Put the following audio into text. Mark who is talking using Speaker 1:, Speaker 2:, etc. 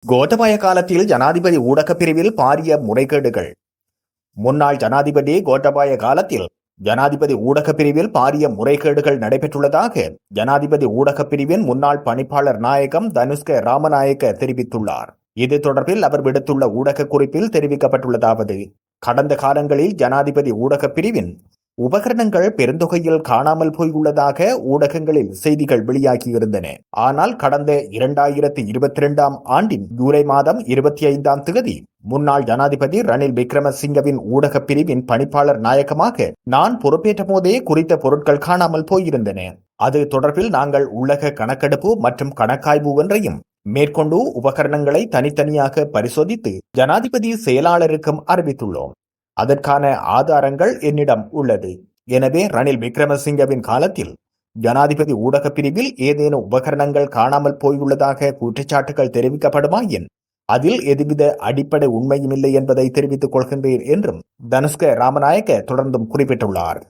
Speaker 1: கோத்தபாய காலத்தில் ஜனாதிபதி ஊடகப் பிரிவில் பாரிய முறைகேடுகள். முன்னாள் ஜனாதிபதி கோத்தபாய காலத்தில் ஜனாதிபதி ஊடகப் பிரிவில் பாரிய முறைகேடுகள் நடைபெற்றுள்ளதாக ஜனாதிபதி ஊடகப் பிரிவின் முன்னாள் பணிப்பாளர் நாயகம் தனுஷ்க ராமநாயக்க தெரிவித்துள்ளார். இது தொடர்பில் அவர் விடுத்துள்ள ஊடக குறிப்பில் தெரிவிக்கப்பட்டுள்ளதாவது: கடந்த காலங்களில் ஜனாதிபதி ஊடகப் பிரிவின் உபகரணங்கள் பெருந்தொகையில் காணாமல் போயுள்ளதாக ஊடகங்களில் செய்திகள் வெளியாகியிருந்தன. ஆனால் கடந்த 2022 ஆண்டின் ஜூலை மாதம் 25ஆம் தேதி முன்னாள் ஜனாதிபதி ரணில் விக்ரமசிங்கவின் ஊடகப் பிரிவின் பணிப்பாளர் நாயகமாக நான் பொறுப்பேற்ற போதே குறித்த பொருட்கள் காணாமல் போயிருந்தன. அது தொடர்பில் நாங்கள் உள்ளக கணக்கெடுப்பு மற்றும் கணக்காய்வு ஒன்றையும் மேற்கொண்டு உபகரணங்களை தனித்தனியாக பரிசோதித்து ஜனாதிபதி செயலாளருக்கும் அறிவித்துள்ளோம். அதற்கான ஆதாரங்கள் என்னிடம் உள்ளது. எனவே ரணில் விக்ரமசிங்கவின் காலத்தில் ஜனாதிபதி ஊடகப் பிரிவில் ஏதேனும் உபகரணங்கள் காணாமல் போயுள்ளதாக குற்றச்சாட்டுகள் தெரிவிக்கப்படுமாயின் அதில் எதுவித அடிப்படை உண்மையும் இல்லை என்பதை தெரிவித்துக் கொள்கின்றேன் என்றும் தனுஷ்க ராமநாயக்க தொடர்ந்தும் குறிப்பிட்டுள்ளார்.